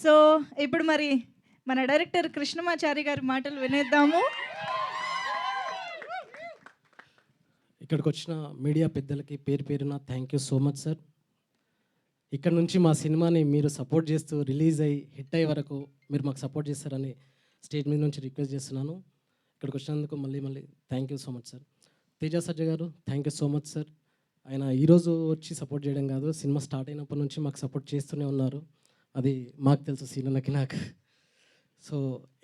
So ఇప్పుడు మరి మన డైరెక్టర్ కృష్ణమాచారి గారి మాటలు వినేద్దాము. ఇక్కడికి వచ్చిన మీడియా పెద్దలకి పేరు పేరున thank you so much sir. ఇక్కడ నుంచి మా సినిమాని మీరు సపోర్ట్ చేస్తూ రిలీజ్ అయ్యి హిట్ అయ్యే వరకు మీరు మాకు సపోర్ట్ చేస్తారని స్టేజ్ మీద నుంచి రిక్వెస్ట్ చేస్తున్నాను. ఇక్కడికి వచ్చినందుకు మళ్ళీ thank you so much sir. Teja సజ్జ గారు thank you so much sir. ఆయన ఈరోజు వచ్చి సపోర్ట్ చేయడం కాదు, సినిమా స్టార్ట్ అయినప్పటి నుంచి మాకు సపోర్ట్ చేస్తూనే ఉన్నారు. అది మాకు తెలుసు, సీనన్నకి నాకు. సో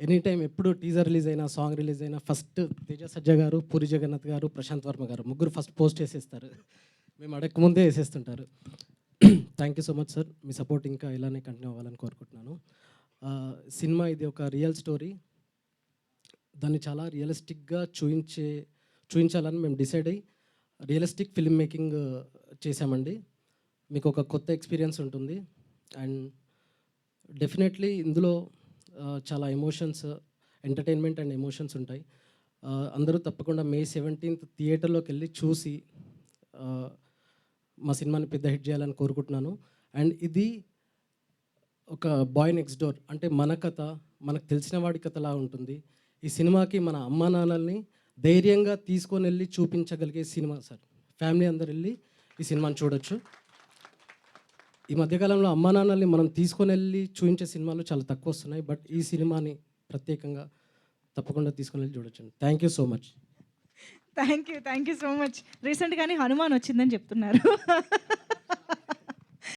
ఎనీ టైం ఎప్పుడు టీజర్ రిలీజ్ అయినా, సాంగ్ రిలీజ్ అయినా ఫస్ట్ తేజ సజ్జ గారు, పూరి జగన్నాథ్ గారు, ప్రశాంత్ వర్మ గారు ముగ్గురు ఫస్ట్ పోస్ట్ చేసేస్తారు. మేము అడగకముందే వేసేస్తుంటారు. Thank you so much sir. మీ సపోర్ట్ ఇంకా ఇలానే కంటిన్యూ అవ్వాలని కోరుకుంటున్నాను. సినిమా ఇది ఒక రియల్ స్టోరీ. దాన్ని చాలా రియలిస్టిక్గా చూపించాలని మేము డిసైడ్ అయ్యి రియలిస్టిక్ ఫిల్మ్ మేకింగ్ చేశామండి. మీకు ఒక కొత్త ఎక్స్పీరియన్స్ ఉంటుంది. అండ్ డెఫినెట్లీ ఇందులో చాలా ఎమోషన్స్, ఎంటర్టైన్మెంట్ అండ్ ఎమోషన్స్ ఉంటాయి. అందరూ తప్పకుండా May 17th థియేటర్లోకి వెళ్ళి చూసి మా సినిమాని పెద్ద హిట్ చేయాలని కోరుకుంటున్నాను. అండ్ ఇది ఒక బాయ్ నెక్స్ట్ డోర్, అంటే మన కథ, మనకు తెలిసిన వాడి కథలా ఉంటుంది. ఈ సినిమాకి మన అమ్మా నాన్నల్ని ధైర్యంగా తీసుకొని వెళ్ళి చూపించగలిగే సినిమా సార్. ఫ్యామిలీ అందరు వెళ్ళి ఈ సినిమాని చూడొచ్చు. ఈ మధ్యకాలంలో అమ్మా నాన్నల్ని మనం తీసుకొని వెళ్ళి చూపించే సినిమాలు చాలా తక్కువ వస్తున్నాయి. బట్ ఈ సినిమాని ప్రత్యేకంగా తప్పకుండా తీసుకొని వెళ్ళి చూడొచ్చు. Thank you so much. Thank you so much. రీసెంట్గానే హనుమాన్ వచ్చిందని చెప్తున్నారు.